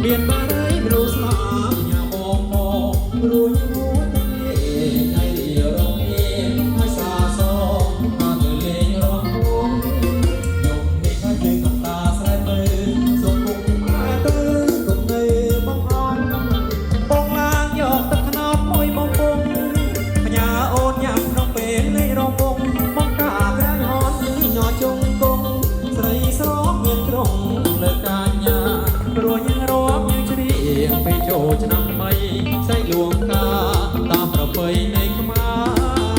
មានបារីមលូស្លាប់ញ៉ាបងបងរួយហួរទាំងនេះញ៉ៃរងនេះឲ្យសាសមកទៅលេងរងពួងយប់នេះហើយយើងកតាស្រែទៅសុំពុកមកទៅគុំនៅបងអនបងឡាងយកទឹកខ្នោតមួយបងពុងបញ្ញាអូនញ៉ាំក្នុងពេលលេងរងពុងបងកាក្រាញ់ហនញ័រជុំគង់ស្រីស្រោមានក្រុងលើកាញ្ញារួយពេលចូលឆ្នាំថ្មីសែកលួងការតាមប្រពៃណីខ្មែរ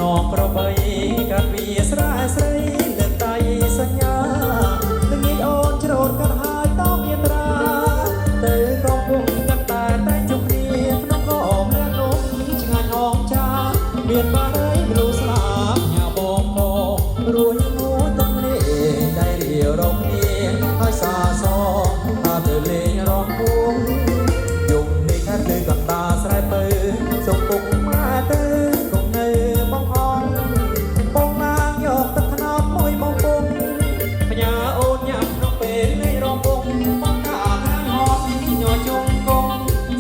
នងប្របីកាត់វាស្រែស្រីលើតៃសញ្ញានឹងងាយអូនច្រូតកាត់ហើយតមានរាទៅក្រុមពុំកាត់តែជុំគ្នាក្នុងកោមលាននំឆ្ងាញ់ហងចាមានបារីមលូស្លាប់ញ៉ាបងបងរួយហួរទាំងនេះដៃរៀបរងគ្នាហើយសាសថាទៅលេងរងពួងយប់នេះខាត់លើកតាស្រែពើសុំពុកមកទៅ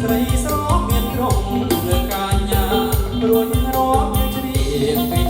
ស្រីស្រោមានក្រុងលើកាញ្ញារួញរោមយើងជ្រៀង